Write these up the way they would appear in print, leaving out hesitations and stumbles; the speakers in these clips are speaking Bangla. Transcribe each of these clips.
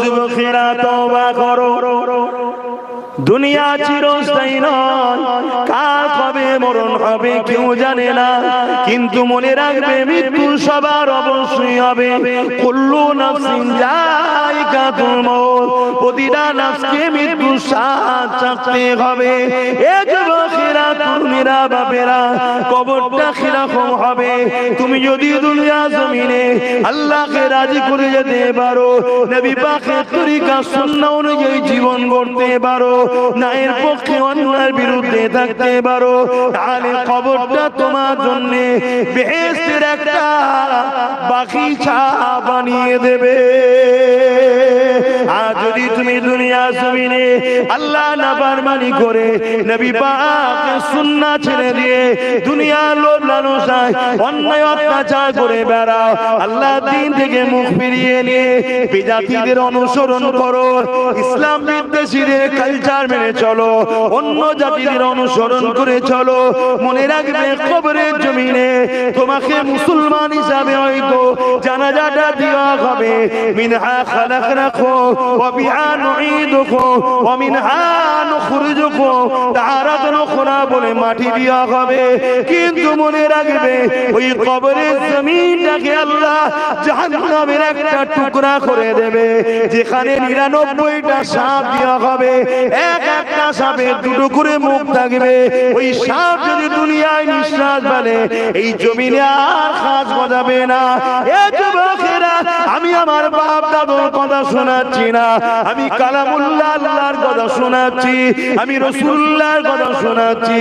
যুবকেরা তওবা করো, দুনিয়া চিরস্থায়ী নয়, কার কবে মরণ হবে কেউ জানে না, কিন্তু মনে রাখবে মৃত্যু সবার অবশ্যই হবে। কুল্লু নাফসিন যায়িকাতুল মউত, প্রতিটা নাফসকে মৃত্যু স্বাদ চাখতে হবে। এ যুবকেরা, তরুণীরা, বাপেরা, কবরটা কিরকম হবে? তুমি যদি দুনিয়া জমিনে আল্লাহকে রাজি করে যেতে পারো, নবী পাকের তরিকা সুন্নাহ অনুযায়ী জীবন গড়তে পারো, ন্যায়ের পক্ষে অন্যায়ের বিরুদ্ধে থাকতে পারো, তাহলে কবরটা তোমার জন্য বেহেশতের একটা বাগিচা বানিয়ে দেবে। আর যদি তুমি দুনিয়া জমিনে আল্লাহ নাফরমানি করে নবী পাকের সুন্নাহ ছেড়ে দিয়ে দুনিয়ার লোভ লালসায় অন্যায় অত্যাচার করে বেড়াও, আল্লাহর দ্বীন থেকে মুখ ফিরিয়ে নিয়ে বিজাতিদের অনুসরণ করো, ইসলাম বিদ্বেষীদের কালচার মেনে চলো, অন্য জাতিদের অনুসরণ করে চলো, মনে রাখবে কবরের জমিনে তোমাকে মুসলমান হিসাবে হয়তো জানাজাটা দেওয়া হবে। মিনহা খালাকনাকুম ওয়া বিহা নুঈদুকুম ওয়া মিনহা নুখরিজুকুম তারাতান উখরা বলে মাটি দেওয়া হবে। কিন্তু মনে রাখবে ওই কবরের জমিনটাকে আল্লাহ জাহান্নামের একটা টুকরা করে দেবে, যেখানে 99টা সাপ দেওয়া হবে, একটা সাপের দুটো করে মুখ থাকবে। ওই সাপ যদি দুনিয়ায় নিঃশ্বাস ফেলে এই জমিনে আর কাজ গজাবে না। এ যুবকেরা, আমি আমার বাপ দাদুর কথা শোনাচ্ছি না, আমি কালামুল্লাহ আল্লাহর কথা শোনাচ্ছি, আমি রাসূলুল্লাহর কথা শোনাচ্ছি।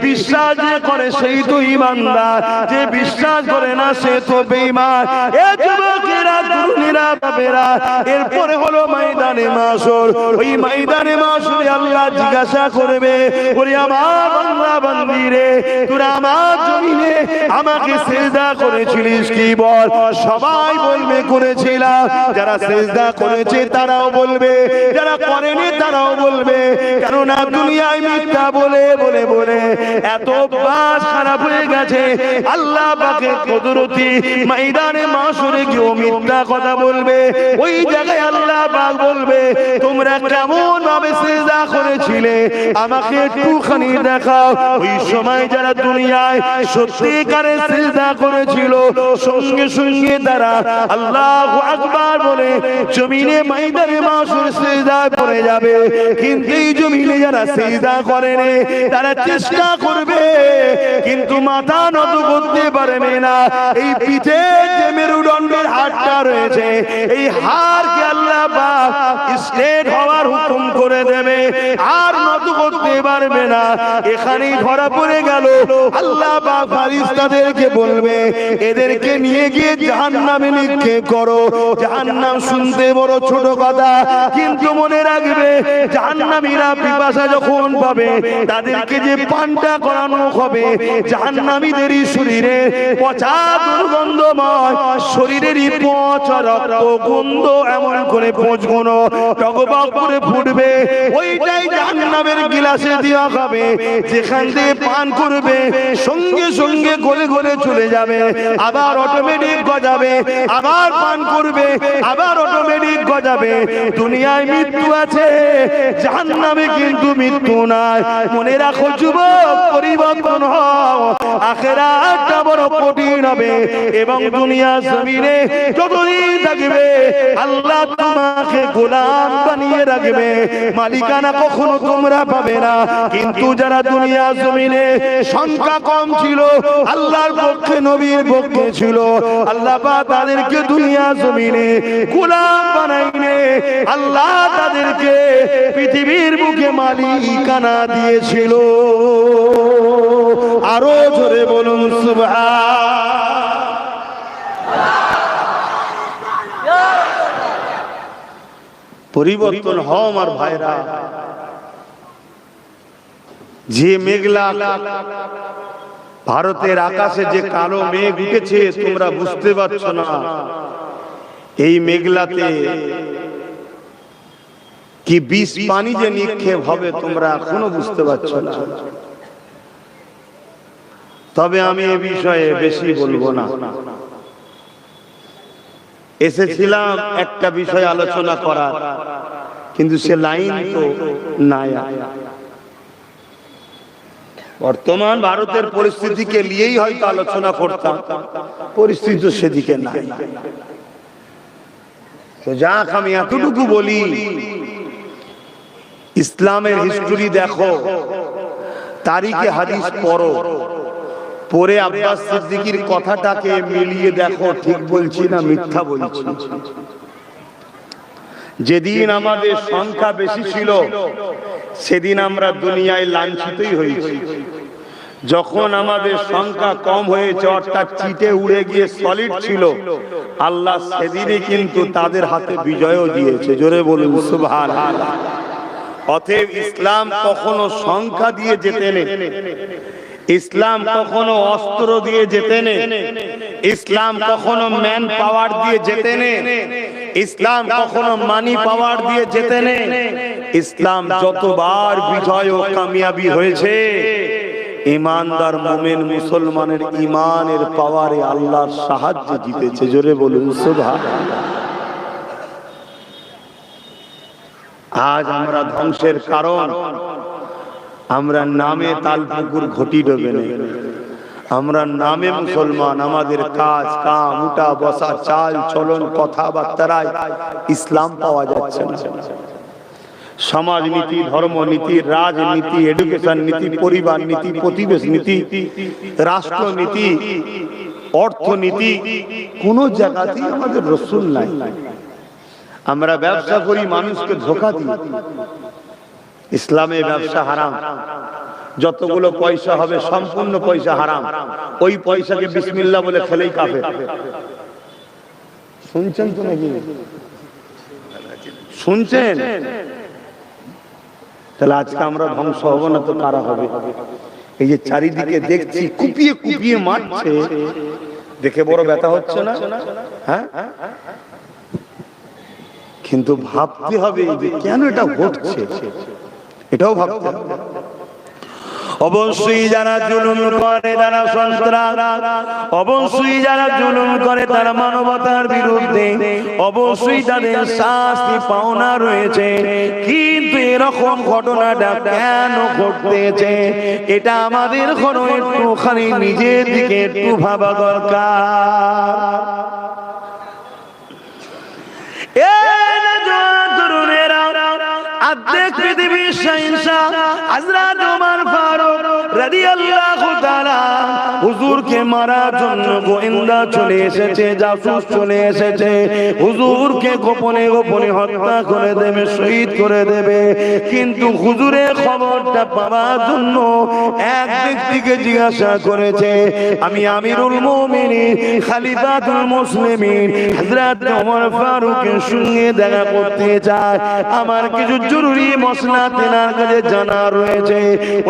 বিশ্বাস যে করে সেই তো ঈমানদার, যে বিশ্বাস করে না সে তো বেঈমান। এ যুবকেরা, তরুণীরা, বাপেরা, এরপরে হলো ময়দানে মাশর। ওই ময়দানে মাশরে আল্লাহ জিজ্ঞাসা করবে, ওরে আমার বান্দা বান্দি রে, তোরা আমার জমিনে আমাকে সিজদা করেছিলিস কি বল? সবাই বলবে করেছিলাম। যারা সিজদা করেছে তারাও বলবে, যারা করেনি তারাও বলবে, কেননা দুনিয়ায় মিথ্যা বলে বলে বলে এত বাস খারাপ হয়ে গেছে। আল্লাহ পাকের কুদরতি ময়দানে মাশরে কেউ মিথ্যা কথা বলবে, ওই জায়গায় আল্লাহ পাক বলবে, তোমরা কেমন ভাবে সিজদা করেছিলে আমাকে একটুখানি দেখাও। ওই সময় যারা দুনিয়ায় সত্যিকারে সিজদা করেছিল, সঙ্গে সঙ্গে তারা আল্লাহু আকবার বলে জমিনে ময়দানে মাশর সিজদায় পড়ে যাবে। কিন্তু এই জমিনে যারা সিজদা করেনি তারা চেষ্টা করবে, কিন্তু মাথা নত করতে পারবে না। এই পিঠে যে মেরুদণ্ডের হাড়টা রয়েছে, এই হাড়কে আল্লাহ পাক স্ট্রেট হওয়ার হুকুম করে দেবে, আর নত করতে পারবে না। এখানেই ধরা পড়ে গেল। আল্লাহ পাক ফেরেশতাদেরকে বলবে, এদেরকে নিয়ে গিয়ে জাহান্নামে নিক্ষেপ করো। জাহান্নাম শুনতে বড় ছোট কথা, কিন্তু মনে রাখবে জাহান্নামীরা পিপাসা যখন পাবে তাদেরকে যে পানটা করানো হবে, জাহান্নামীদেরই শরীরে পচা দুর্গন্ধময় শরীরেরই পচা রক্ত গন্ধ এমন করে পচগুনো টগবগ করে ফুটবে। ওইটাই জাহান্নামের গিলাসে দেওয়া হবে, যেখান দিয়ে পান করবে সঙ্গে সঙ্গে গলে গলে চলে যাবে, আবার অটোমেটিক গজাবে, আবার পান করবে, আবার অটোমেটিক গজাবে। দুনিয়ায় মৃত্যু আছে, জাহান্নামে কিন্তু মৃত্যু নাই। মনে রাখো যুবক, পরিবর্তন হও, আখিরাতটা বড় কঠিন হবে। এবং দুনিয়া জমিনে যতদিন থাকবে আল্লাহ তোমাকে গোলাম বানিয়ে রাখবে, মালিকানা কখনো তোমরা পাবে না। কিন্তু যারা দুনিয়া জমিনে সংখ্যা কম ছিল, আল্লাহর পক্ষে নবীর পক্ষে ছিল, আল্লাহ পাক তাদেরকে দুনিয়া জমিনে গোলাম বানাইনে আল্লাহ তাদেরকে পৃথিবীর বুকে মালিকানা দিয়েছিল। আরো জোরে বলুন সুবহান। পরিবর্তন হও আমার ভাইরা। যে মেঘলা ভারতের আকাশে যে কালো মেঘ উঠেছে তোমরা বুঝতে পারছো না, এই মেঘলাতে কি বিষ পানি যে নিক্ষেপ হবে তোমরা এখনো বুঝতে পারছো না। তবে আমি এ বিষয়ে বেশি বলবো না। এসেছিলাম একটা বিষয় আলোচনা করার, কিন্তু সে লাইন তো নাই। বর্তমান ভারতের পরিস্থিতিকে নিয়েই হয়তো আলোচনা করতাম, পরিস্থিতি তো সেদিকে নাই। তো যাক, আমি এতটুকু বলি, ইসলামের হিস্টোরি দেখো, তারিখে হাদিস পড়ো, পরে আব্বাস সিদ্দিকীর কথাটাকে মিলিয়ে দেখো ঠিক বলছি না মিথ্যা বলছি। যেদিন আমাদের সংখ্যা বেশি ছিল সেদিন আমরা দুনিয়ায় লাঞ্ছিতই হয়েছি। যখন আমাদের সংখ্যা কম হয়েছে, অর্থাৎ চিটে উড়ে গিয়ে সলিড ছিল, আল্লাহ সেদিনই কিন্তু তাদের হাতে বিজয়ও দিয়েছে। জোরে বলুন সুবহানাল্লাহ। অতএব ইসলাম কখনো সংখ্যা দিয়ে জেতে নেই, ইসলাম কখনো অস্ত্র দিয়ে জেতে নেই, ইসলাম কখনো ম্যান পাওয়ার দিয়ে জেতে নেই, ইসলাম কখনো মানি পাওয়ার দিয়ে জেতে নেই। ইসলাম যতবার বিজয় ও কামিয়াবি হয়েছে, ইমানদার মুমিন মুসলমানের ইমানের পাওয়ারে আল্লাহর সাহায্যে জিতেছে। জোরে বলুন সুবহানাল্লাহ। আজ আমরা ধ্বংসের কারণ, আমরা নামে তালপুকুর ঘটি ডোবে নেই, আমরা নামে মুসলমান, আমাদের কাজ কাম উঠা বসা চাল চলন কথাবার্তায় ইসলাম পাওয়া যাচ্ছে না। সমাজ নীতি, ধর্ম নীতি, রাজনীতি, এডুকেশন নীতি, পরিবার নীতি, প্রতিবেশ নীতি, রাষ্ট্রনীতি, অর্থনীতি, কোন জায়গাতেই আমাদের রসুল নাই। আমরা ব্যবসা করি, মানুষকে ধোঁকা দিই। ইসলামে ব্যবসা হারাম, যতগুলো পয়সা হবে সম্পূর্ণ পয়সা হারাম। ওই পয়সাকে বিসমিল্লাহ বলে খেলেই কাফের। শুনছেন তো নাকি? শুনছেন? তাহলে আজকে আমরা ধ্বংস হব না তো কারা হবে? এই যে চারিদিকে দেখছি কুপিয়ে কুপিয়ে মারছে, দেখে বড় ব্যথা হচ্ছে না? হ্যাঁ, কিন্তু ভাবতে হবে যে কেন এটা ঘটছে, এটাও ভাবতে হবে। অবশ্যই যারা জুলুম করে তারা সন্ত্রাস, অবশ্যই যারা জুলুম করে তারা মানবতার বিরুদ্ধে, অবশ্যই তাদের শাস্তি পাওনা রয়েছে। কিন্তু এরকম ঘটনাটা কেন ঘটতেছে, এটা আমাদের কোনো একটুখানি নিজের দিকে একটু ভাবা দরকার। আর্ধেক পৃথিবীর শাহীনশাহ হযরত ওমর ফারুক রাদিয়াল্লাহু তাআলা হুজুরকে মারার জন্য গোয়েন্দা চলে এসেছে, জাসুস চলে এসেছে, হুজুরকে গোপনে গোপনে হত্যা করে দেবে, শহীদ করে দেবে। কিন্তু হুজুরের খবরটা পাওয়ার জন্য এক ব্যক্তিকে জিজ্ঞাসা করেছে, আমি আমিরুল মুমিনিন খলিফাতুল মুসলিমিন হযরত ওমর ফারুকের সঙ্গে দেখা করতে চাই, আমার কিছু জরুরি মশলা তেনার কাছে জানা রয়েছে।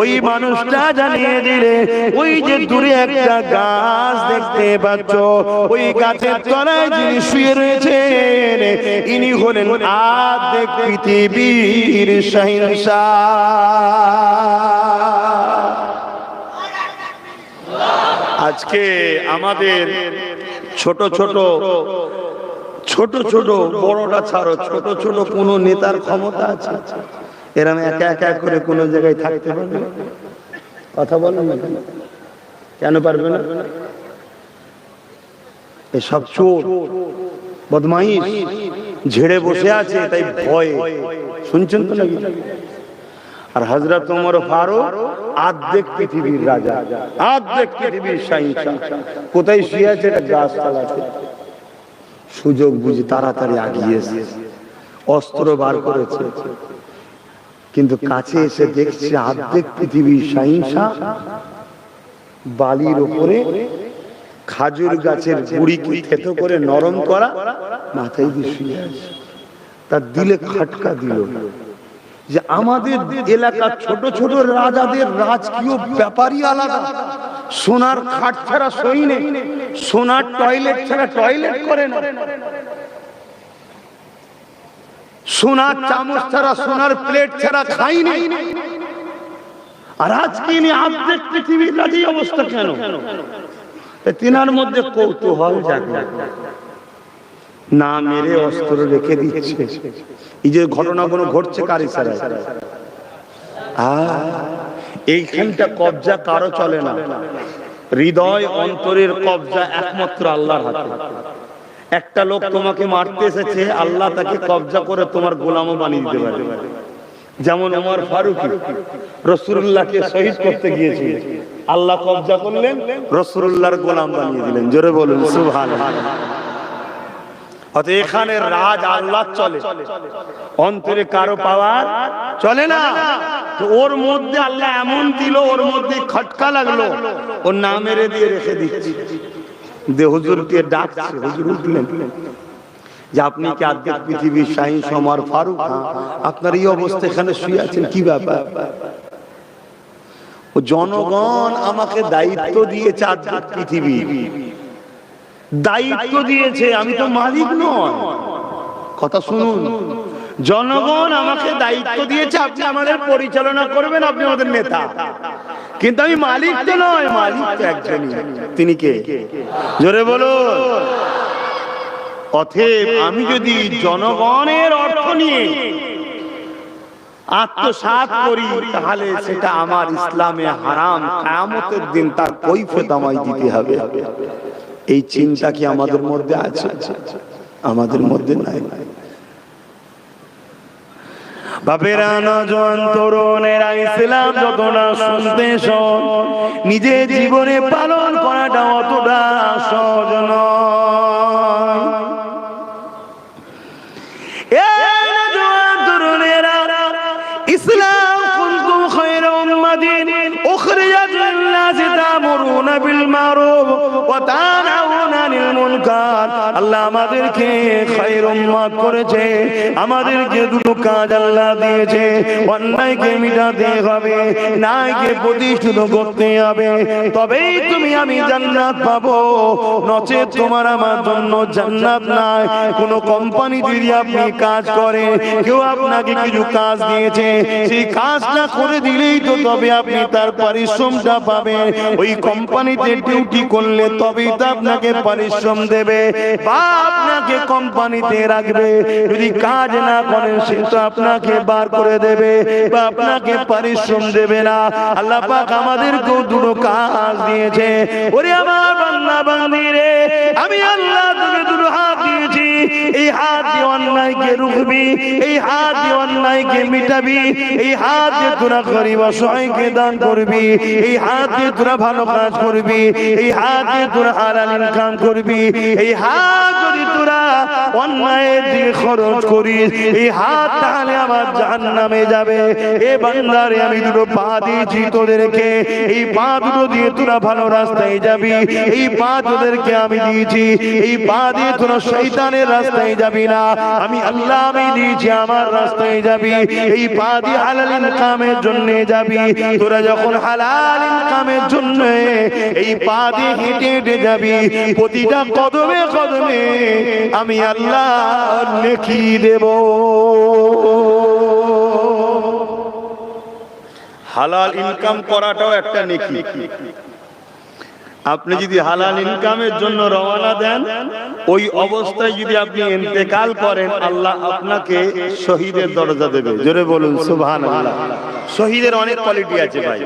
ওই মানুষটা জানিয়ে দিলে, ওই যে দূরে একটা গাছ দেখতে পাচ্ছ, ওই গাছের তলায় যিনি শুয়ে রয়েছেন ইনি হলেন আর্ধেক পৃথিবীর শাহীনশাহ। আজকে আমাদের ছোট ছোট ছোট ছোট বড়টা ছাড়ো, ছোট ছোট কোন নেতার ক্ষমতা আছে? এরম একা একা করে কোন জায়গায় থাকতে পারবে? কথা বলেন না, কেন পারবে না? এসব চোর বদমাইশ ঝেড়ে বসে আছে, তাই ভয়। শুনছেন তো নাকি? আর হযরত ওমর ফারুক আর্ধেক পৃথিবীর রাজা, আর্ধেক পৃথিবীর শাহীনশাহ, কোথায় শুয়ে আছে? এটা গাছ তলাতে। সুযোগ বুঝে তাড়াতাড়ি আগিয়েছে, অস্ত্র বার করেছে, কিন্তু কাছে এসে দেখছে আর্ধেক পৃথিবীর শাহীনশাহ বালির উপরে খাজুর গাছের গুড়িকে থেতো করে নরম করা মাথায় দিয়ে শুয়ে আছে। তার দিলে খাটকা দিল যে আমাদের এলাকার ছোট ছোট রাজাদের রাজকীয় ব্যাপারই আলাদা। সোনার খাট ছাড়া সই নেই, সোনার টয়লেট ছাড়া টয়লেট করে না, সোনার চামচ ছাড়া সোনার প্লেট ছাড়া খাই নেই। আর আজকে আর্ধেক পৃথিবীর রাজি অবস্থা কেন? তিনার মধ্যে কৌতূহল জাগে। না মেরে অস্ত্র রেখে দিচ্ছে। এই যে ঘটনাগুলো ঘটছে কার ইশারায়? এইখানটা কবজা কারো চলে না, হৃদয় অন্তরের কবজা একমাত্র আল্লাহর হাতে। একটা লোক তোমাকে মারতে এসেছে, আল্লাহ তাকে কবজা করে তোমার গোলামও বানিয়ে দিতে পারে। যেমন ওমর ফারুক রাসূলুল্লাহকে শহীদ করতে গিয়েছিল, আল্লাহ কবজা করলেন, রাসূলুল্লাহর গোলাম বানিয়ে দিলেন। জোরে বলুন সুবহানাল্লাহ। অতএব এখানে রাজ আল্লাহ চলে, অন্তরে কারো পাওয়ার চলে না। তো ওর মধ্যে আল্লাহ এমন দিল, ওর মধ্যে খটকা লাগলো, ওর না মেরে দিয়ে রেখে দিচ্ছে। দে হুজুরকে ডাকছে, হুজুর উঠলেন যে আপনি কি আধ্যাত্মিক পৃথিবীর শাহী ওমর ফারুক? আপনার এই অবস্থা, এখানে শুয়ে আছেন, কি ব্যাপার? ও জনগণ আমাকে দায়িত্ব দিয়েছে, আধ্যাত্মিক পৃথিবী দায়িত্ব দিয়েছে, আমি তো মালিক নয়। কথা শুনুন, জনগণ আমাকে দায়িত্ব দিয়েছে, আপনি আমাদের পরিচালনা করবেন, আপনি আমাদের নেতা, কিন্তু আমি মালিক তো নয়। মালিক তো একজনই, তিনি কে? জোরে বলুন। অতএব আমি যদি জনগণের অর্থ নিয়ে আত্মসাৎ করি, তাহলে সেটা আমার ইসলামে হারাম, কিয়ামতের দিন তার কৈফিয়ত আমায় দিতে হবে। এই চিন্তা কি আমাদের মধ্যে আছে? আমাদের মধ্যে নাই। বাপেরা, নওজোয়ান তরুণেরা, ইসলাম যত না শুনতে শোন, নিজের জীবনে পালন করাটা অতটা সহজ নয়। ইসলাম কুনতুম খায়রা উম্মাতিন উখরিজাত লিন-নাসি তা'মুরুনা বিল মারুফ ওয়া তানহাউনা আনিল মুনকার। আল্লাহ আমাদেরকে খায়র উম্মত করেছে, আমাদেরকে দুটো কাজ আল্লাহ দিয়েছে। অন্যায়কে মিটাতে হবে, ন্যায়কে প্রতিষ্ঠিত করতে হবে, তবেই তুমি আমি জান্নাত পাবো। নচেত তোমার আমার জন্য জান্নাত নাই। কোন কোম্পানি যদি আপনি কাজ করে, কেউ আপনাকে কিছু কাজ দিয়েছে, সেই কাজটা করে দিলেই তো তবে আপনি তার পারিশ্রমটা পাবেন। ওই কোম্পানিতে ডিউটি করলে তবেই তো আপনাকে পারিশ্রম দেবে বা আপনাকে কোম্পানিতে রাখবে। যদি কাজ না করেন, সে তো আপনাকে বার করে দেবে বা আপনাকে পারিশ্রম দেবে না। আল্লাহ পাক আমাদেরকেও দুটো কাজ দিয়েছে। ওরে আমার বান্দা বান্দি রে, আমি আল্লাহ তোকে দুটো হাত দিয়েছি। এই হাত দিয়ে অন্যায়কে রুখবি, এই হাত দিয়ে অন্যায়কে মিটাবি, এই হাত দিয়ে তোরা গরিব অসহায়কে দান করবি, এই হাত দিয়ে তোরা ভালো কাজ করবি, এই হাত দিয়ে তোরা হালাল ইনকাম করবি। এই হাত যদি তোরা অন্যায়ের দিকে খরচ করিস, এই হাত তাহলে আমার জাহান্নামে যাবে। এ বান্দারে, আমি দুটো পা দিয়েছি তোদেরকে, এই পা দুটো দিয়ে তোরা ভালো রাস্তায় যাবি। এই পা তোদেরকে আমি দিয়েছি, এই পা দিয়ে তোরা শয়তানের রাস্তায় যাবি না। আমি আল্লাহ আমি দিয়েছি, আমার রাস্তায় যাবি। এই পা দিয়ে হালাল ইনকামের জন্য যাবি। তোরা যখন হালাল ইনকামের জন্য এই পা দিয়ে হেঁটে হেঁটে যাবি, প্রতিটা কদমে কদমে আমি আল্লাহ নেকি দেব। হালাল ইনকাম করাটাও একটা নেকি। আপনি যদি হালাল ইনকামের জন্য রওনা দেন, ওই অবস্থায় যদি আপনি ইন্তেকাল করেন, আল্লাহ আপনাকে শহীদের দরজা দেবে। জোরে বলুন সুবহানাল্লাহ। শহীদের অনেক কোয়ালিটি আছে ভাই,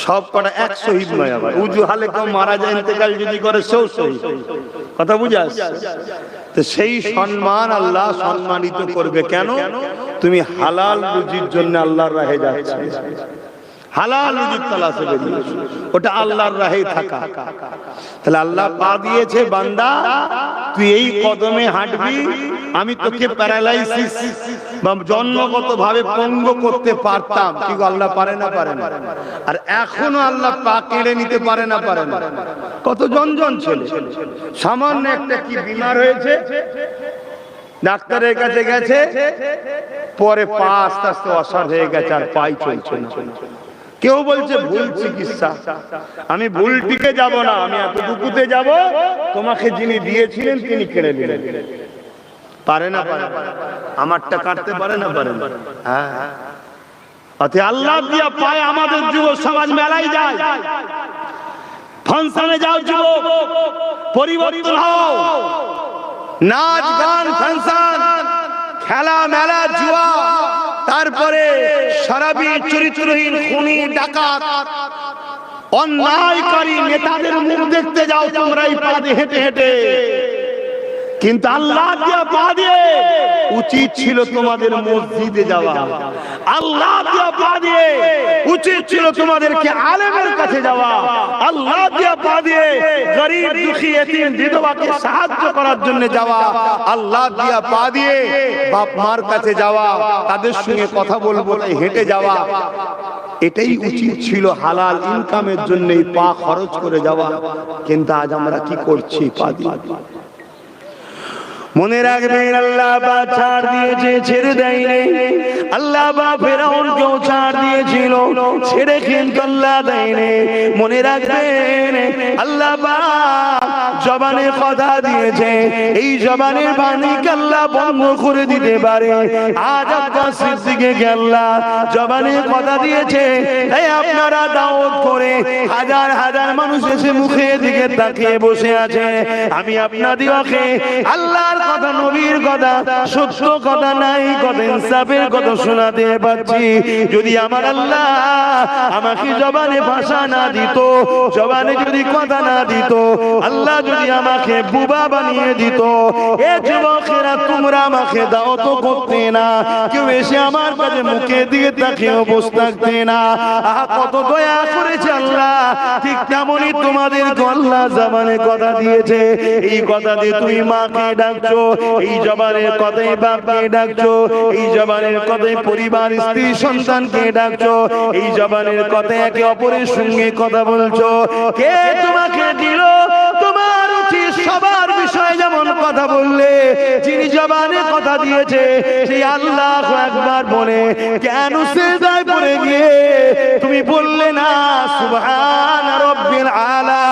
সব কটা এক শহীদ নয়। আবার উজু হালে কেউ মারা যায়, ইন্তেকাল যদি করে, সেও শহীদ। কথা বুঝে আসছে? তো সেই সম্মান আল্লাহ সম্মানিত করবে কেন? তুমি হালাল রুজির জন্য আল্লাহর রাহে যাচ্ছ, হালাল রুজির তালাশে বেরিয়েছো, ওটা আল্লাহর রাহেই থাকা। তাহলে আল্লাহ পা দিয়েছে, বান্দা তুই এই কদমে হাঁটবি। আমি তোকে প্যারালাইসিস বা জন্মগত ভাবে পঙ্গু করতে পারতাম, কিন্তু আল্লাহ পারে না? পারে না। আর এখনো আল্লাহ পা কেড়ে নিতে পারে না? পারে না। কত জন ছেলে সামান্য একটা কি বিমার হয়েছে, ডাক্তারের কাছে গেছে, পরে পা আস্তে আস্তে অসাড় হয়ে গেছে, আর পাই চলছে না। কেউ বলছে ভুল চিকিৎসা, আমি ভুলটিকে যাব না, আমি এতটুকুতে যাব, তোমাকে যিনি দিয়েছিলেন তিনি কেড়ে নিলেন। পারে না? পারে। আমারটা কাটতে পারে না? পারে না। হ্যাঁ, অতএব আল্লাহ দিয়া পায় আমাদের যুব সমাজ মেলায় যায়। ফাংশনে যাও যুবক, পরিবর্তন হও। নাচ গান ফাংশন, খেলা মেলা, জুয়া, তারপরে শরাবী, চরিত্রহীন, খুনি, ডাকাত, অন্যায়কারী নেতাদের মুখ দেখতে যাও তোমরা এই পা দিয়ে হেঁটে হেঁটে। কিন্তু আল্লাহ দিয়া পা দিয়ে উচিত ছিল তোমাদের মসজিদে যাওয়া। আল্লাহ দিয়া পা দিয়ে উচিত ছিল তোমাদেরকে আলেমের কাছে যাওয়া। আল্লাহ দিয়া পা দিয়ে গরীব, দুঃখী, এতিম, বিধবাকে সাহায্য করার জন্য যাওয়া। আল্লাহ দিয়া পা দিয়ে বাপ মার কাছে যাওয়া, তাদের সঙ্গে কথা বলবো তাই হেঁটে যাওয়া। এটাই উচিত ছিল, হালাল ইনকামের জন্য পা খরচ করে যাওয়া। কিন্তু আজ আমরা কি করছি? পা দিয়ে। মনে রাখবেন আল্লাহ বা ছাড় দিয়েছে, ছেড়ে দেয়নি। আল্লাহ বা ফেরাউনকেও ছাড় দিয়েছিল, ছেড়ে কিন্তু আল্লাহ দেয়নি। মনে রাখবেন আল্লাহ বা জবানে কথা দিয়েছে, এই জবানের বাণীকে আল্লাহ বন্ধ করে দিতে পারে। আজ আব্বাস সিদ্দিককে আল্লাহ জবানে কথা দিয়েছে, তাই আপনারা দাওয়াত করে হাজার হাজার মানুষ এসে মুখের দিকে তাকিয়ে বসে আছে। আমি আপনাদেরকে আল্লাহর কথা, নবীর কথা, সত্য কথা, নাই কথা, ইনসাফের কথা শোনাতে পারছি। যদি আমার আল্লাহ আমাকে জবানে ভাষা না দিত, জবানে যদি কথা না দিত, আল্লাহ যদি আমাকে বুবা বানিয়ে দিত, এ যুবকেরা তোমরা আমাকে দাওয়াত করতে না, কেউ এসে আমার কাছে মুখে দিয়ে তাকিয়ে বসে থাকতে না। কত দয়া করেছে আল্লাহ। ঠিক তেমনই তোমাদের আল্লাহ জবানে কথা দিয়েছে, এই কথা দিয়ে তুমি মাকে ডাকছো, এই জবানের কথাই বাপকে ডাকছো, এই জবানের কথাই পরিবার, স্ত্রী, সন্তানকে ডাকছো, এই জবানের কথাই একে অপরের সঙ্গে কথা বলছো। কে তোমাকে দিল? তোমার উচিত সবার বিষয়ে যেমন কথা বললে, যিনি জবানে কথা দিয়েছে সেই আল্লাহ একবার বলে কেন সিজদায় পড়ে গিয়ে তুমি বললে না সুবহান রাব্বিল আলা,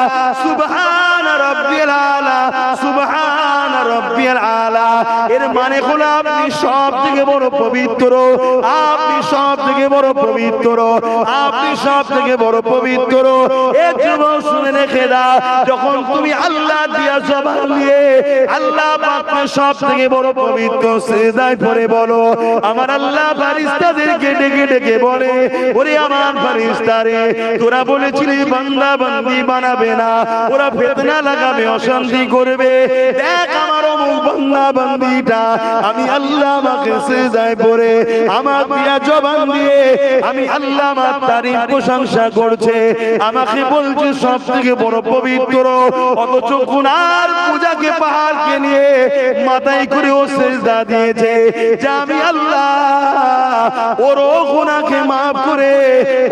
সুবহান রাব্বিল আলা, সুবহান রাব্বিল আলা। এর মানে হলো আপনি সব থেকে বড় পবিত্র, আপনি সব থেকে বড় পবিত্র, আপনি সব থেকে বড় পবিত্র। এক যুবক শুনে রেখে দাও, যখন তুমি আল্লাহ দিয়া জবান দিয়ে আল্লাহ পাককে সব থেকে বড় পবিত্র সিজদায় পড়ে বলো, আমার আল্লাহ ফেরেশতাদেরকে ডেকে ডেকে বলে, ওরে আমার ফেরেশতারে, তোরা বলেছিলি বান্দা বান্দি বানাবে না, ওরা ফিতনা লাগাবে, অশান্তি করবে। দেখ আমার অমুক বান্দা বান্দিটা আমি আল্লাহ আমাকে সিজদায় পড়ে আমার দিয়া জবান দিয়ে আমি আল্লাহ আমার তারিফ প্রশংসা করছে, আমাকে বলছে সব থেকে বড় পবিত্র। অথচ গুনার পূজাকে পাহাড়কে নিয়ে মাথায় করে ও সিজদা দিয়েছে যে আমি আল্লাহ ওর গুনাহকে মাফ করে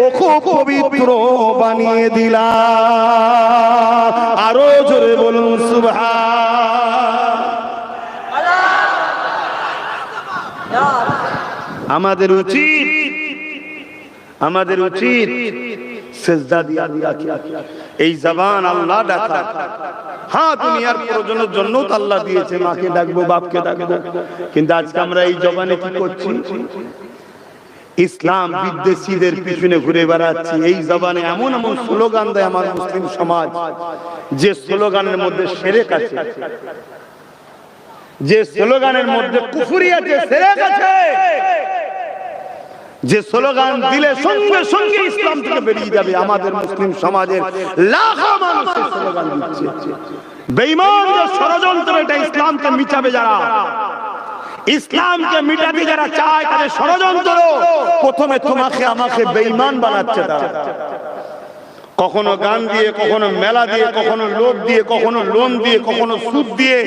ও খুব পবিত্র বানিয়ে দিলাম। আরো জোরে বলুন সুবহান। আমাদের উচিত সিজদা দিয়া এই জবান আল্লাহ ডাকা। হ্যাঁ, দুনিয়ার প্রয়োজনের জন্য তো আল্লাহ দিয়েছে, মাকে ডাকবো, বাপকে ডাকবো। কিন্তু আজকে আমরা এই জবানে কি করছি? ইসলাম বিদ্বেষীদের পিছনে ঘুরে বেড়াচ্ছি। এই জবানে এমন এমন স্লোগান দেয় আমার মুসলিম সমাজ, যে স্লোগানের মধ্যে শিরক আছে, যে স্লোগানের মধ্যে কুফরি আছে, শিরক আছে, যে স্লোগান দিলে সঙ্গে সঙ্গে ইসলাম থেকে বেরিয়ে যাবে। আমাদের মুসলিম সমাজের লাখো মানুষ স্লোগান দিচ্ছে। বেঈমানদের ষড়যন্ত্র, এটা ইসলামকে মিটাবে যারা, ইসলামকে মিটাতে যারা চায় তাদের ষড়যন্ত্র। প্রথমে তোমাকে আমাকে বেঈমান বানাচ্ছে তারা, কখনো গান দিয়ে, কখনো মেলা দিয়ে, কখনো লোক দিয়ে, কখনো লোন দিয়ে, কখনো সুদ দিয়ে,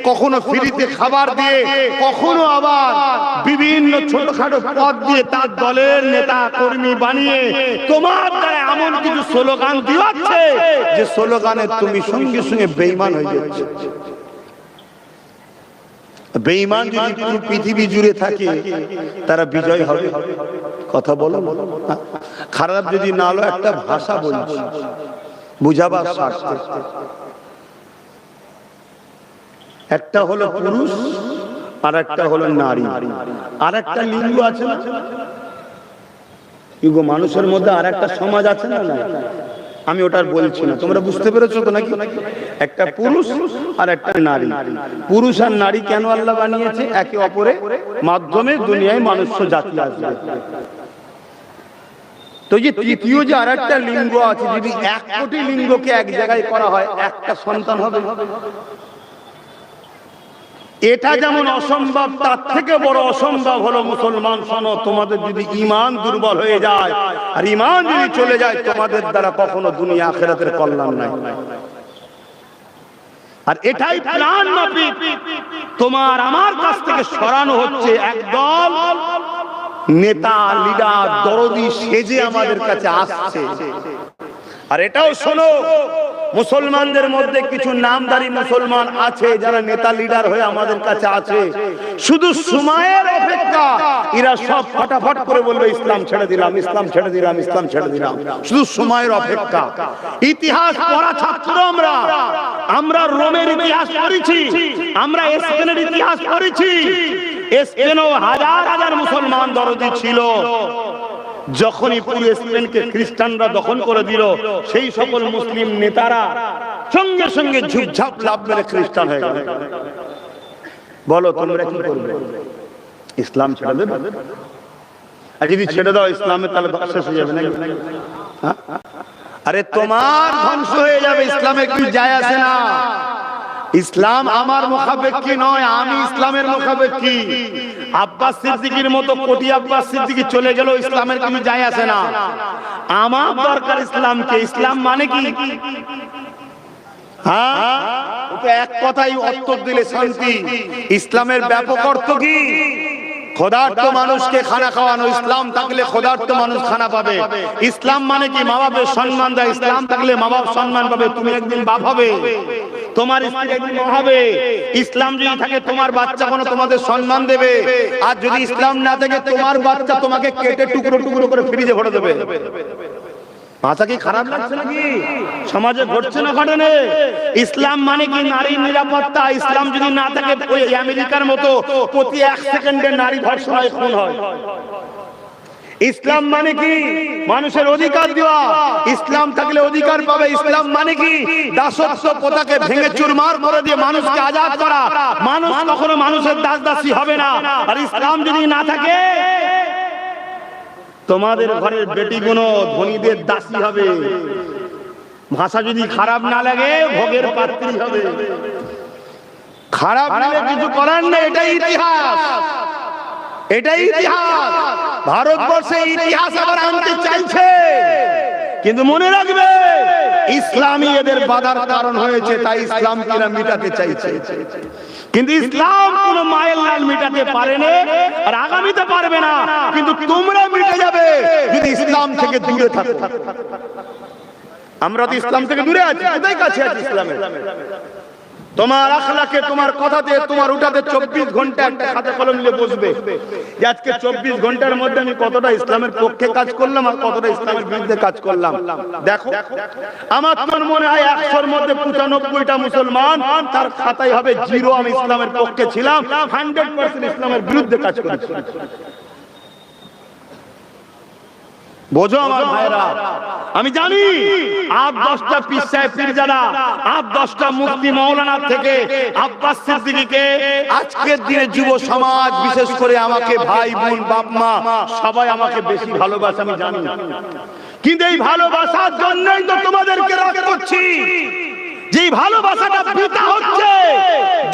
কখনো ফ্রিতে খাবার দিয়ে, কখনো আবার বিভিন্ন ছোটখাটো পদ দিয়ে তার দলের নেতা কর্মী বানিয়ে তোমার দ্বারা এমন কিছু স্লোগান দিচ্ছে যে স্লোগানে তুমি সঙ্গে সঙ্গে বেঈমান হয়ে যাচ্ছ। বেঈমান যদি পুরো পৃথিবী জুড়ে থাকে তারা বিজয় হবে। কথা বলো, খারাপ যদি না হলো একটা ভাষা বলছি বুঝাবার স্বার্থে। একটা হলো পুরুষ আর একটা হলো নারী, আর একটা লিঙ্গ আছে না? ইগো মানুষের মধ্যে আর একটা সমাজ আছে না? না, আমি ওটার বলছি না, তোমরা বুঝতে পেরেছো তো নাকি? একটা পুরুষ আর একটা নারী। পুরুষ আর নারী কেন আল্লাহ বানিয়েছে? একে অপরের মাধ্যমে দুনিয়ায় মানুষ্য জাতি আসবে। তো যে তৃতীয় যে আর একটা লিঙ্গ আছে, যদি 1 কোটি লিঙ্গকে এক জায়গায় করা হয়, একটা সন্তান হবে। এটা যেমন অসম্ভব, তার থেকে বড় অসম্ভব হলো মুসলমান শোনো, তোমাদের যদি ঈমান দুর্বল হয়ে যায় আর ঈমান যদি চলে যায়, তোমাদের দ্বারা কখনো দুনিয়া আখিরাতের কল্যাণ নাই। আর এটাই প্ল্যান মাফিক তোমার আমার কাছ থেকে সরানো হচ্ছে। একদল নেতা লিডার দরদি সেজে আমাদের কাছে আসছে। আর এটাও শোনো, মুসলমানদের মধ্যে কিছু নামদারি মুসলমান আছে যারা নেতা লিডার হয়ে আমাদের কাছে আছে। শুধু সময়ের অপেক্ষা, এরা সব ফটাফট করে বলবে ইসলাম ছেড়ে দিলাম, ইসলাম ছেড়ে দিলাম, ইসলাম ছেড়ে দিলাম। শুধু সময়ের অপেক্ষা। ইতিহাস পড়া ছাত্র আমরা রোমের ইতিহাস পড়েছি, আমরা স্পেনের ইতিহাস পড়েছি। স্পেনও হাজার হাজার মুসলমান দরদি ছিল। যখনই পুরো স্পেনকে খ্রিস্টানরা দখল করে দিল, সেই সকল মুসলিম নেতারা সঙ্গে সঙ্গে ঝুপঝাপ লাভ মেরে খ্রিস্টান হয়ে গেল। বলো তোমরা কি করবে? ইসলাম ছেড়ে দেবে? আর যদি ছেড়ে দাও ইসলামের, তাহলে ধ্বংস হয়ে যাবে নাকি? আরে তোমার ধ্বংস হয়ে যাবে, ইসলামে কি যায় আসে না। ইসলাম আমার মুখাপেক্ষী নয়, আমি ইসলামের মুখাপেক্ষী। আব্বাস সিদ্দিকীর মতো কোটি আব্বাস সিদ্দিকী চলে গেল, ইসলামের কিছু যায় আসে না। আমার দরকার ইসলামকে। ইসলাম মানে কি? হ্যাঁ, এক কথাই উত্তর দিলে শান্তি। ইসলামের ব্যাপক অর্থ কি? ক্ষুধার্ত মানুষকে খানা খাওয়ানো। ইসলাম থাকলে ক্ষুধার্ত মানুষ খানা পাবে। ইসলাম মানে কি? মা বাপের সম্মান দেয়। ইসলাম থাকলে মা বাপ সম্মান পাবে। তুমি একদিন বাপ হবে, তোমার স্ত্রী একদিন মা হবে। ইসলাম যদি থাকে তোমার বাচ্চা কোনো তোমাদের সম্মান দেবে। আর যদি ইসলাম না থাকে তোমার বাচ্চা তোমাকে কেটে টুকরো টুকরো করে ফ্রিজে ভরে দেবে। ভাষা কি খারাপ লাগছে নাকি? সমাজে ঘটছে না ঘটে? ইসলাম মানে কি? নারীর নিরাপত্তা। ইসলাম যদি না থাকে ওই আমেরিকার মতো প্রতি 1 সেকেন্ডে নারী ধর্ষণ হয়, খুন হয়। ইসলাম মানে কি? মানুষের অধিকার দেওয়া। ইসলাম থাকলে অধিকার পাবে। ইসলাম মানে কি? দাসত্ব প্রথাকে ভেঙে চুরমার করে দিয়ে মানুষকে আজাদ করা। মানুষ কখনো মানুষের দাস দাসী হবে না। আর ইসলাম যদি না থাকে তোমাদের ঘরের বেটিগুলো ধনীদের দাসী হবে। ভাষা যদি খারাপ না লাগে ভোগের পাত্রী হবে। খারাপ লাগে কিছু করার নেই, এটাই ইতিহাস। এটাই ইতিহাস। ভারতবর্ষে ইতিহাস আবার আনতে চাইছে, কিন্তু মনে রাখবে ইসলামই এদের বাধার কারণ হয়েছে। তাই ইসলাম কিনা মিটাতে চাইছে, কিন্তু ইসলাম কোন মায়ের লাল মিটাতে পারেনি আর আগামীতে পারবে না। কিন্তু তোমরা মিটে যাবে যদি ইসলাম থেকে দূরে থাকো। আমরা তো ইসলাম থেকে দূরে আছি, কোথায় কাছে আছি ইসলামের? তোমার আখলাকে, তোমার কথাতে, তোমার উঠাতে 24 ঘন্টা একটা খাতা কলম নিয়ে বসবে যে আজকে 24 ঘন্টার মধ্যে আমি কতটা ইসলামের পক্ষে কাজ করলাম আর কতটা ইসলামের বিরুদ্ধে কাজ করলাম। দেখো, আমার তোমার মনে হয় 100-র মধ্যে 95টা মুসলমান, তার খাতায় হবে 0 আমি ইসলামের পক্ষে ছিলাম, 100% ইসলামের বিরুদ্ধে কাজ করেছি। বোঝো আমার ভাইরা, আমি জানি আপ 10টা পীর সাহেব পীরজাদা, আপ 10টা মুফতি মাওলানা থেকে আব্বাস সিদ্দিকীকে আজকের দিনে যুব সমাজ, বিশেষ করে আমাকে ভাই বোন বাপ মা সবাই আমাকে বেশি ভালোবাসে, আমি জানি। কিন্তু এই ভালোবাসার জন্যই তো তোমাদেরকে রাগ করছি। যে ভালোবাসাটা পিতা হচ্ছে,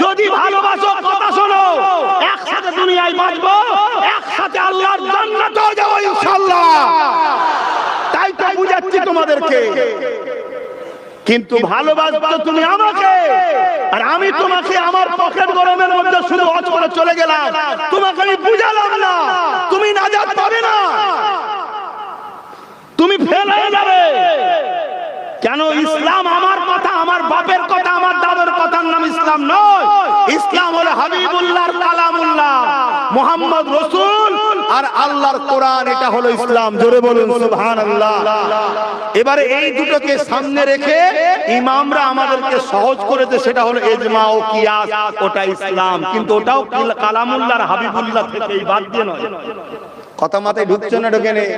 যদি ভালোবাসো কথা শোনো, একসাথে দুনিয়ায় বাঁচবো, একসাথে আল্লাহর জান্নাতে যাব ইনশাআল্লাহ। তাই তো বুঝাচ্ছি তোমাদেরকে। কিন্তু ভালোবাসো তুমি আমাকে, আর আমি তোমাকে আমার পকেট গরমের মধ্যে শুধু অজ করে চলে গেলাম, তোমাকে আমি বুঝালাম না, তুমি নাজাত পাবে না, তুমি ফেল হয়ে যাবে। কেন? ইসলাম আমার কথা, আমার বাপের কথা, আমার দাদার কথার নাম ইসলাম নয়। ইসলাম হলো হাবিবুল্লাহর কালামুল্লাহ, মুহাম্মদ রাসূল আর আল্লাহর কোরআন। এটা হলো ইসলাম। জোরে বলুন সুবহানাল্লাহ। এবারে এই দুটোকে সামনে রেখে ইমামরা আমাদেরকে সহজ করেছে, সেটা হলো ইজমা ও কিয়াস, ওটা ইসলাম। কিন্তু ওটাও কালামুল্লাহর হাবিবুল্লাহ থেকে বাদ দিয়ে নয়। কথা মাথায় ঢুকছে না? ঢোকে নেই।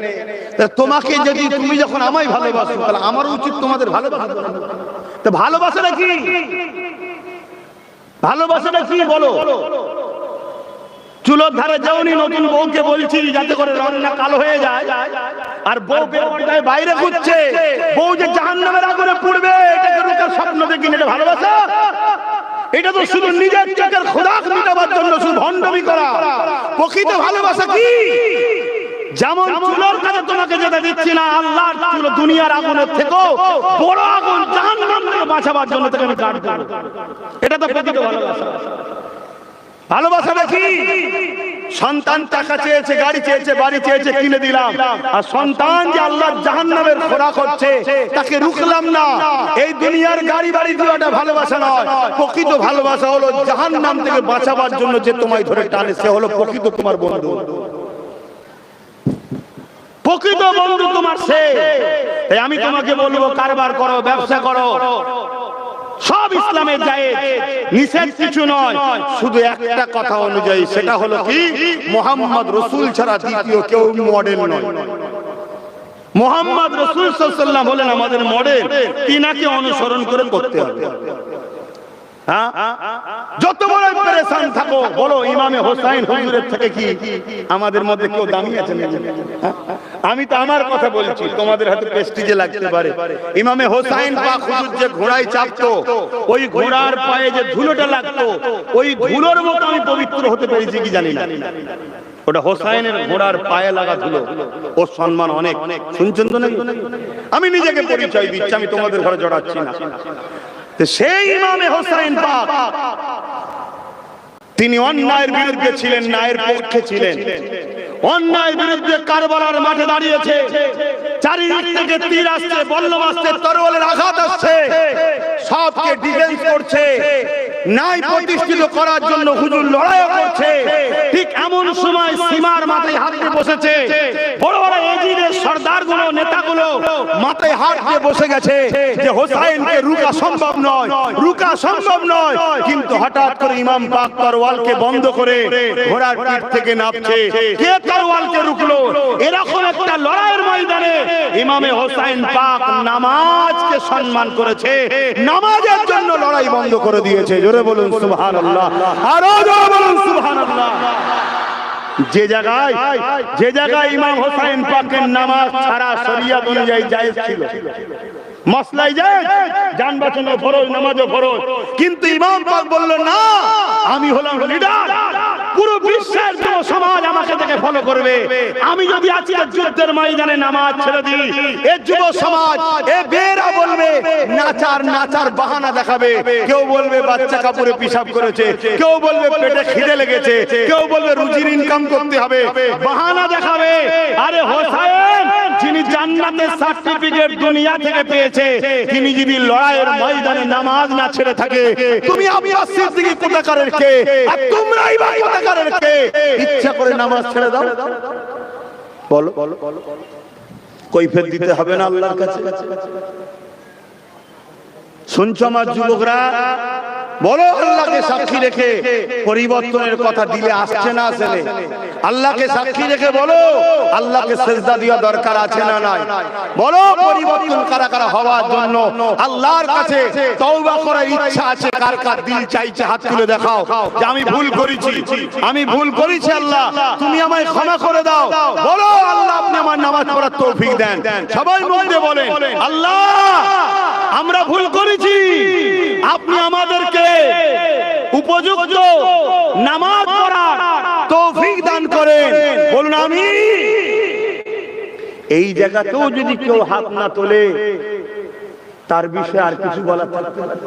তোমাকে যদি, তুমি যখন আমায় ভালোবাসো, তাহলে আমার উচিত তোমাদের ভালোবাসা। তো ভালোবাসাটা কি? ভালোবাসাটা কি বলো? চুলোর ধারে যাওনি, নতুন বউকে বলছি যাতে করে রান্না কালো হয়ে যায়, আর বউ বেরোয় বাইরে ঘুরছে, বউ যে জাহান্নামের আগুনে পুড়বে এটাকে রুকার স্বপ্ন দেখি, এটা ভালোবাসা? এটা তো শুধু নিজের চোখের খোরাক মিটাবার জন্য শুধু ভণ্ডামি করা। প্রকৃত ভালোবাসা কি? যেমন চুলোর কাছে তোমাকে যেতে দিচ্ছি না, আল্লাহর চুলো দুনিয়ার আগুনের থেকেও বড় আগুন জাহান্নাম থেকে বাঁচাবার জন্য তাকে আমি কাট দেব। এটা তো প্রকৃত ভালোবাসা। ভালোবাসাটা কি? সন্তান টাকা চেয়েছে, গাড়ি চেয়েছে, বাড়ি চেয়েছে, কিনে দিলাম, আর সন্তান যে আল্লাহর জাহান্নামের খোরাক হচ্ছে তাকে রুখলাম না। এই দুনিয়ার গাড়ি বাড়ি দেওয়াটা ভালোবাসা নয়। প্রকৃত ভালোবাসা হলো জাহান্নাম থেকে বাঁচাবার জন্য যে তোমায় ধরে টানে, সে হলো প্রকৃত তোমার বন্ধু। প্রকৃত বন্ধু তোমার সে। আমি তোমাকে বলবো, কারবার করো, ব্যবসা করো, সব ইসলামের জায়েজ, নিষেধ কিছু নয়। শুধু একটা কথা অনুযায়ী, সেটা হলো কি, মুহাম্মদ রাসূল ছাড়া দ্বিতীয় কেউ মডেল নয়। মুহাম্মদ রাসূল সাল্লাল্লাহু আলাইহি ওয়াসাল্লাম হলেন আমাদের মডেল, তিনাকে অনুসরণ করে করতে হবে। যত বড় পেরেশান থাকো, বলো ইমামে হোসাইন হুজুরের থেকে কি আমাদের মধ্যে কেউ দামি আছে নাকি? আমি তো আমার কথা বলছি, তোমাদের হাতে প্রেস্টিজে লাগতে পারে। ইমামে হোসাইন পাক হুজুর যে ঘোড়ায় চাপতো, ওই ঘোড়ার পায়ে যে ধুলোটা লাগতো, ওই ধুলোর মতো আমি পবিত্র হতে পেরেছি কি জানি না। ওটা হোসাইনের ঘোড়ার পায়ে লাগা ধুলো, ওর সম্মান অনেক। শুনছেন তো নাকি? আমি নিজেকে পরিচয় দিচ্ছি, আমি তোমাদের ঘরে জড়াচ্ছি না। সেই ইমামে হোসাইন পাক, তিনি অন্যায়ের বিরুদ্ধে ছিলেন, ন্যায়ের পক্ষে ছিলেন। অন্যায়ের বিরুদ্ধে কারবালার মাঠে দাঁড়িয়েছে, চারিদিক থেকে তীর আসছে, বল্লম আসছে, তরোয়ালের আঘাত আসছে, সবকে ডিফেন্স করছে, ন্যায় প্রতিষ্ঠিত করার জন্য হুজুর লড়াই করছে। ঠিক এমন সময় সীমার মাথায় হাত দিয়ে বসেছে, বড় বড় এজিদের সর্দারগুলো, নেতাগুলো মাথায় হাত দিয়ে বসে গেছে যে হোসাইনকে রুকা সম্ভব নয়, রুকা সম্ভব নয়। কিন্তু হঠাৎ করে ইমাম পাক তরোয়ালকে বন্ধ করে ঘোড়ার পিঠ থেকে নামছে। কে তরোয়ালকে রুকলো? এরকম একটা লড়াইয়ের ময়দানে ইমামে হোসাইন পাক নামাজকে সম্মান করেছে, নামাজের জন্য লড়াই বন্ধ করে দিয়েছে। জোরে বলুন সুবহানাল্লাহ, আরো জোরে বলুন সুবহানাল্লাহ। যে জায়গায় ইমাম হোসাইন পাকের নামাজ ছাড়া শরিয়ত অনুযায়ী জায়েজ ছিল, মসলাই জায়েজ, জান বাঁচানো ফরজ, নামাজও ফরজ, কিন্তু ইমাম পাক বলল না, আমি হলাম লিডার, পুরো বিশ্বের যুব সমাজ আমাকে দেখে ফলো করবে। আমি যদি আজকে যুদ্ধের ময়দানে নামাজ ছেড়ে দিই, এই যুব সমাজ, এই বেরা বলবে, নাচার বাহানা দেখাবে। কেউ বলবে বাচ্চা কাপড়ে পিশাব করেছে, কেউ বলবে পেটে খিদে লেগেছে, কেউ বলবে রুজির ইনকাম করতে হবে, বাহানা দেখাবে। আরে হোসাইন যিনি জান্নাতের সার্টিফিকেট দুনিয়া থেকে পেয়েছে, তিনি যদি লড়াইয়ের ময়দানে নামাজ না ছেড়ে থাকে, তুমি আব্বাস সিদ্দিকী কোথাকারের কে, আর তোমরাই বা কোথাকারের কে? ইচ্ছা করে নামাজ ছেড়ে দাও, বলো কৈফিয়ত দিতে হবে না আল্লাহর কাছে? শুনছো আমার যুবকরা? বলো আল্লাহকে সাক্ষী রেখে পরিবর্তনের কথা দিলে আসছে না আসে? আল্লাহকে সাক্ষী রেখে বলো আল্লাহকে সিজদা দেওয়া দরকার আছে না নাই? বলো পরিবর্তন কারা কারা হওয়ার জন্য আল্লাহর কাছে তওবা করার ইচ্ছা আছে? কার কার দিল চাইছে হাত তুলে দেখাও যে আমি ভুল করেছি, আমি ভুল করেছি, আল্লাহ তুমি আমায় ক্ষমা করে দাও। বলো আল্লাহ আপনি আমার নামাজ পড়ার তৌফিক দেন। সবাই মুখ দিয়ে বলেন, আল্লাহ আমরা ভুল করেছি, আপনি আমাদেরকে উপযুক্ত নামাজ পড়ার তৌফিক দান করেন। বলুন আমি। এই জায়গাতেও যদি কেউ হাত না তোলে, তার বিষয়ে আর কিছু বলা থাকতে পারে?